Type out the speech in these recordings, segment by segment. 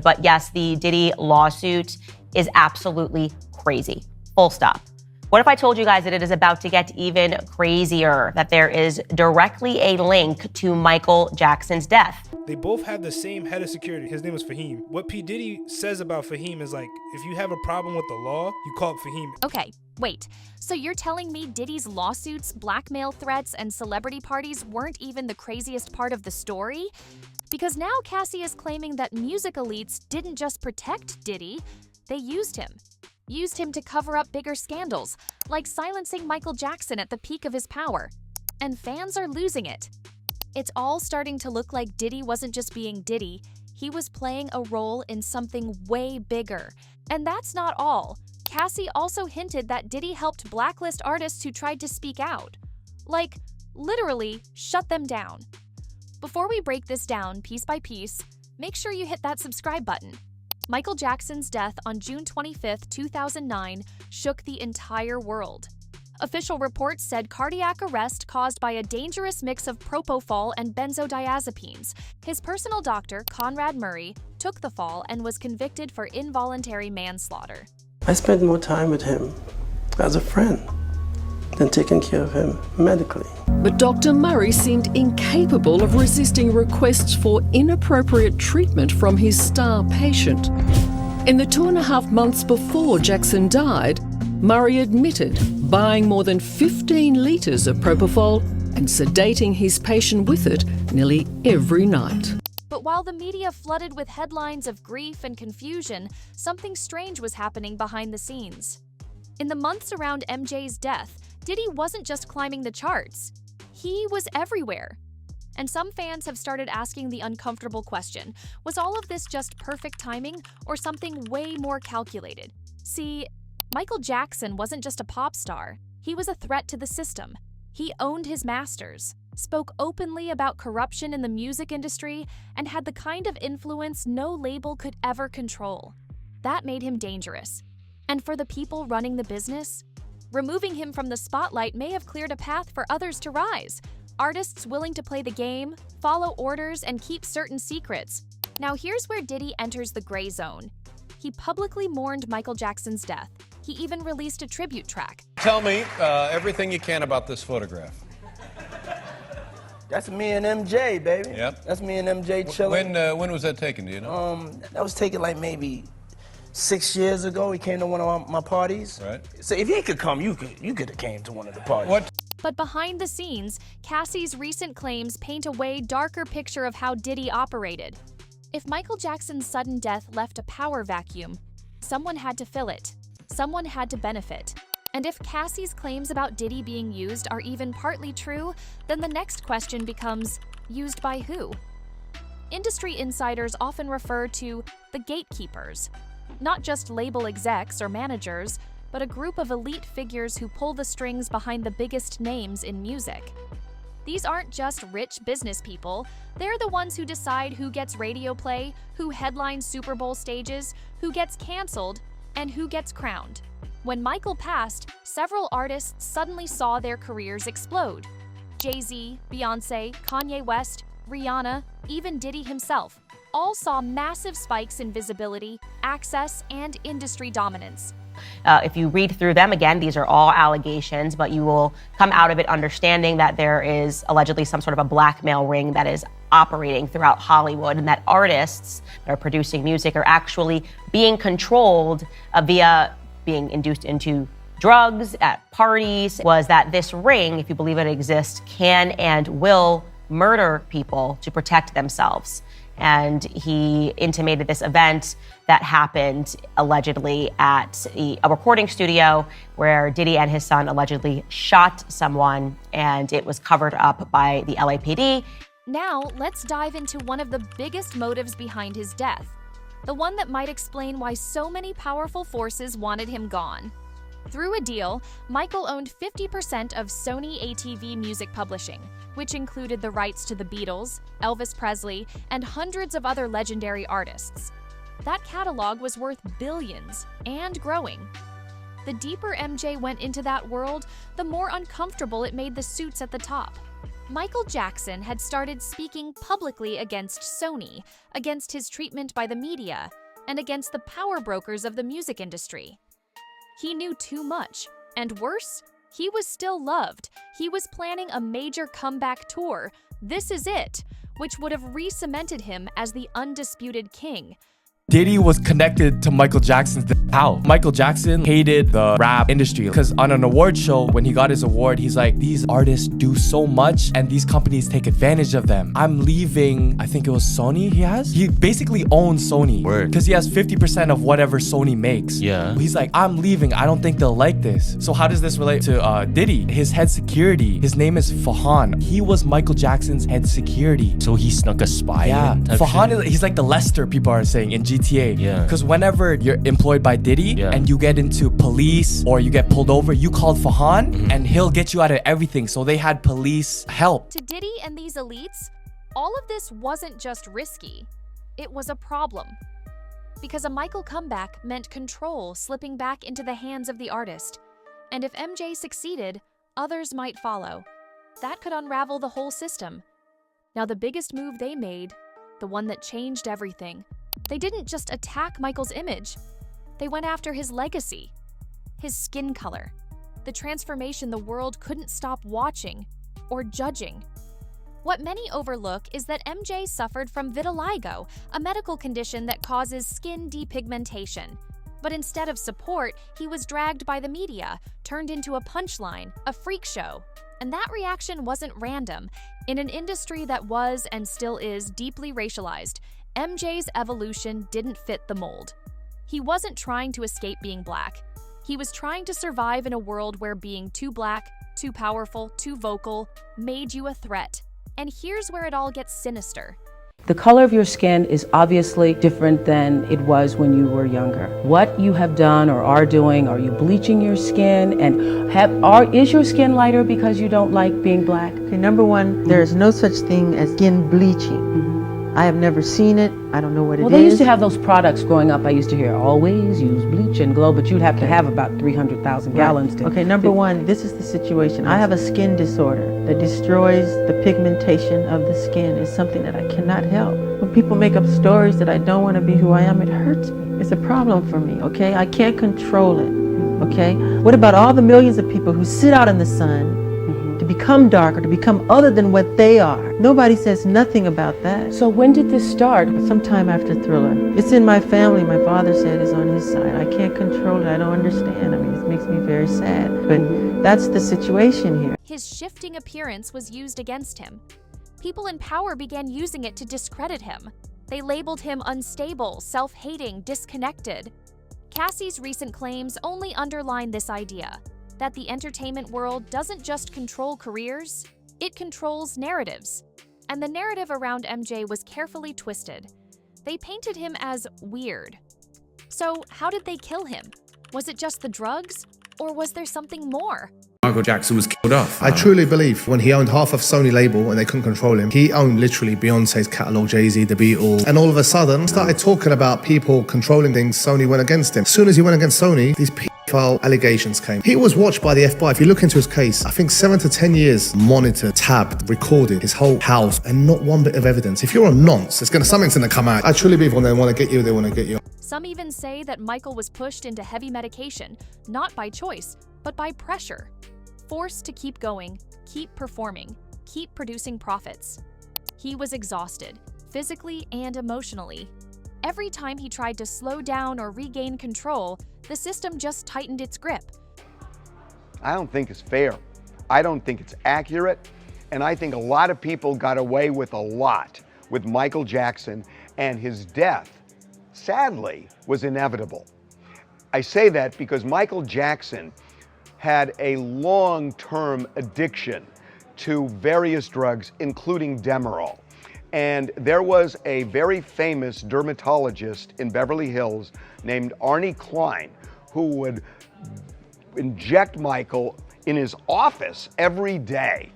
But yes, the Diddy lawsuit is absolutely crazy. Full stop. What if I told you guys that it is about to get even crazier, that there is directly a link to Michael Jackson's death? They both had the same head of security. His name was Fahim. What P. Diddy says about Fahim is like, if you have a problem with the law, you call up Fahim. Okay, wait. So you're telling me Diddy's lawsuits, blackmail threats, and celebrity parties weren't even the craziest part of the story? Because now Cassie is claiming that music elites didn't just protect Diddy, they used him. Used him to cover up bigger scandals, like silencing Michael Jackson at the peak of his power. And fans are losing it. It's all starting to look like Diddy wasn't just being Diddy, he was playing a role in something way bigger. And that's not all. Cassie also hinted that Diddy helped blacklist artists who tried to speak out. Like, literally, shut them down. Before we break this down piece by piece, make sure you hit that subscribe button. Michael Jackson's death on June 25, 2009, shook the entire world. Official reports said cardiac arrest caused by a dangerous mix of propofol and benzodiazepines. His personal doctor, Conrad Murray, took the fall and was convicted for involuntary manslaughter. I spent more time with him as a friend than taking care of him medically. But Dr. Murray seemed incapable of resisting requests for inappropriate treatment from his star patient. In the 2.5 months before Jackson died, Murray admitted buying more than 15 litres of propofol and sedating his patient with it nearly every night. But while the media flooded with headlines of grief and confusion, something strange was happening behind the scenes. In the months around MJ's death, Diddy wasn't just climbing the charts. He was everywhere. And some fans have started asking the uncomfortable question, was all of this just perfect timing or something way more calculated? See, Michael Jackson wasn't just a pop star. He was a threat to the system. He owned his masters, spoke openly about corruption in the music industry, and had the kind of influence no label could ever control. That made him dangerous. And for the people running the business, removing him from the spotlight may have cleared a path for others to rise. Artists willing to play the game, follow orders, and keep certain secrets. Now here's where Diddy enters the gray zone. He publicly mourned Michael Jackson's death. He even released a tribute track. Tell me everything you can about this photograph. That's me and MJ, baby. Yep. That's me and MJ chilling. When was that taken, do you know? That was taken like maybe 6 years ago. He came to one of my parties. Right. So if he could come, you could have came to one of the parties. What? But behind the scenes, Cassie's recent claims paint a way darker picture of how Diddy operated. If Michael Jackson's sudden death left a power vacuum, someone had to fill it. Someone had to benefit. And if Cassie's claims about Diddy being used are even partly true, then the next question becomes, used by who? Industry insiders often refer to the gatekeepers, not just label execs or managers, but a group of elite figures who pull the strings behind the biggest names in music. These aren't just rich business people, they're the ones who decide who gets radio play, who headlines Super Bowl stages, who gets canceled, and who gets crowned. When Michael passed, several artists suddenly saw their careers explode. Jay-Z, Beyoncé, Kanye West, Rihanna, even Diddy himself, all saw massive spikes in visibility, access, and industry dominance. If you read through them, again, these are all allegations, but you will come out of it understanding that there is allegedly some sort of a blackmail ring that is operating throughout Hollywood, and that artists that are producing music are actually being controlled via being induced into drugs at parties. Was that this ring, if you believe it exists, can and will murder people to protect themselves. And he intimated this event that happened allegedly at a recording studio where Diddy and his son allegedly shot someone, and it was covered up by the LAPD. Now, let's dive into one of the biggest motives behind his death, the one that might explain why so many powerful forces wanted him gone. Through a deal, Michael owned 50% of Sony ATV Music Publishing, which included the rights to the Beatles, Elvis Presley, and hundreds of other legendary artists. That catalog was worth billions and growing. The deeper MJ went into that world, the more uncomfortable it made the suits at the top. Michael Jackson had started speaking publicly against Sony, against his treatment by the media, and against the power brokers of the music industry. He knew too much, and worse, he was still loved. He was planning a major comeback tour, This Is It, which would have re-cemented him as the undisputed king. Diddy was connected to Michael Jackson's house. Michael Jackson hated the rap industry because on an award show, when he got his award, he's like, these artists do so much and these companies take advantage of them. I'm leaving, I think it was Sony he has? He basically owns Sony because he has 50% of whatever Sony makes. Yeah. He's like, I'm leaving. I don't think they'll like this. So how does this relate to Diddy? His head security, his name is Fahan. He was Michael Jackson's head security. So he snuck a spy in type Fahan, shit? he's like the Lester, people are saying, in GTA. Yeah. Because whenever you're employed by Diddy and you get into police or you get pulled over, you call Fahan and he'll get you out of everything. So they had police help. To Diddy and these elites, all of this wasn't just risky, it was a problem. Because a Michael comeback meant control slipping back into the hands of the artist. And if MJ succeeded, others might follow. That could unravel the whole system. Now, the biggest move they made, the one that changed everything, they didn't just attack Michael's image. They went after his legacy, his skin color, the transformation the world couldn't stop watching or judging. What many overlook is that MJ suffered from vitiligo, a medical condition that causes skin depigmentation. But instead of support, he was dragged by the media, turned into a punchline, a freak show. And that reaction wasn't random. In an industry that was and still is deeply racialized, MJ's evolution didn't fit the mold. He wasn't trying to escape being black. He was trying to survive in a world where being too black, too powerful, too vocal made you a threat. And here's where it all gets sinister. The color of your skin is obviously different than it was when you were younger. What you have done or are doing, are you bleaching your skin? And is your skin lighter because you don't like being black? Okay, number one, there is no such thing as skin bleaching. I have never seen it. I don't know what it is. Well, they used to have those products growing up. I used to hear, always use bleach and glow, but you'd have to have about 300,000 gallons to... Okay, number one, this is the situation. I have a skin disorder that destroys the pigmentation of the skin. It's something that I cannot help. When people make up stories that I don't want to be who I am, it hurts me. It's a problem for me, okay? I can't control it, okay? What about all the millions of people who sit out in the sun to become darker, to become other than what they are? Nobody says nothing about that. So when did this start? Sometime after Thriller. It's in my family. My father said it's on his side. I can't control it. I don't understand. I mean, it makes me very sad. But that's the situation here. His shifting appearance was used against him. People in power began using it to discredit him. They labeled him unstable, self-hating, disconnected. Cassie's recent claims only underline this idea, that the entertainment world doesn't just control careers, it controls narratives. And the narrative around MJ was carefully twisted. They painted him as weird. So how did they kill him? Was it just the drugs? Or was there something more? Michael Jackson was killed off. I truly believe when he owned half of Sony label and they couldn't control him, he owned literally Beyonce's catalogue, Jay-Z, The Beatles, and all of a sudden started talking about people controlling things. Sony went against him. As soon as he went against Sony, these pedophile allegations came. He was watched by the FBI. If you look into his case, I think 7 to 10 years monitored, tabbed, recorded his whole house, and not one bit of evidence. If you're a nonce, something's gonna come out. I truly believe when they want to get you, they want to get you. Some even say that Michael was pushed into heavy medication, not by choice, but by pressure. Forced to keep going, keep performing, keep producing profits. He was exhausted, physically and emotionally. Every time he tried to slow down or regain control, the system just tightened its grip. I don't think it's fair. I don't think it's accurate. And I think a lot of people got away with a lot with Michael Jackson, and his death, sadly, was inevitable. I say that because Michael Jackson had a long-term addiction to various drugs, including Demerol. And there was a very famous dermatologist in Beverly Hills named Arnie Klein who would inject Michael in his office every day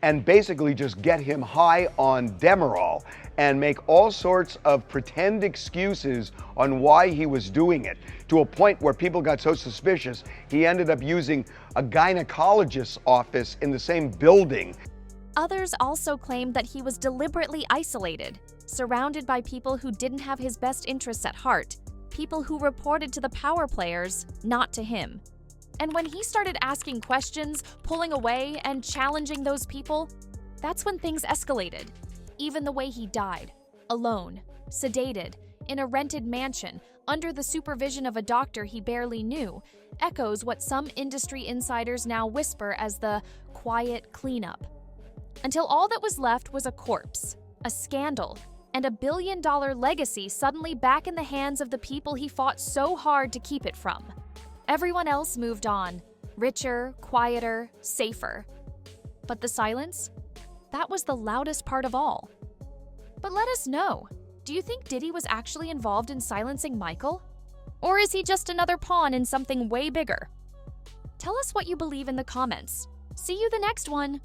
and basically just get him high on Demerol and make all sorts of pretend excuses on why he was doing it, to a point where people got so suspicious, he ended up using a gynecologist's office in the same building. Others also claimed that he was deliberately isolated, surrounded by people who didn't have his best interests at heart, people who reported to the power players, not to him. And when he started asking questions, pulling away, and challenging those people, that's when things escalated. Even the way he died, alone, sedated, in a rented mansion, under the supervision of a doctor he barely knew, echoes what some industry insiders now whisper as the quiet cleanup. Until all that was left was a corpse, a scandal, and a billion-dollar legacy suddenly back in the hands of the people he fought so hard to keep it from. Everyone else moved on, richer, quieter, safer. But the silence? That was the loudest part of all. But let us know, do you think Diddy was actually involved in silencing Michael? Or is he just another pawn in something way bigger? Tell us what you believe in the comments. See you the next one!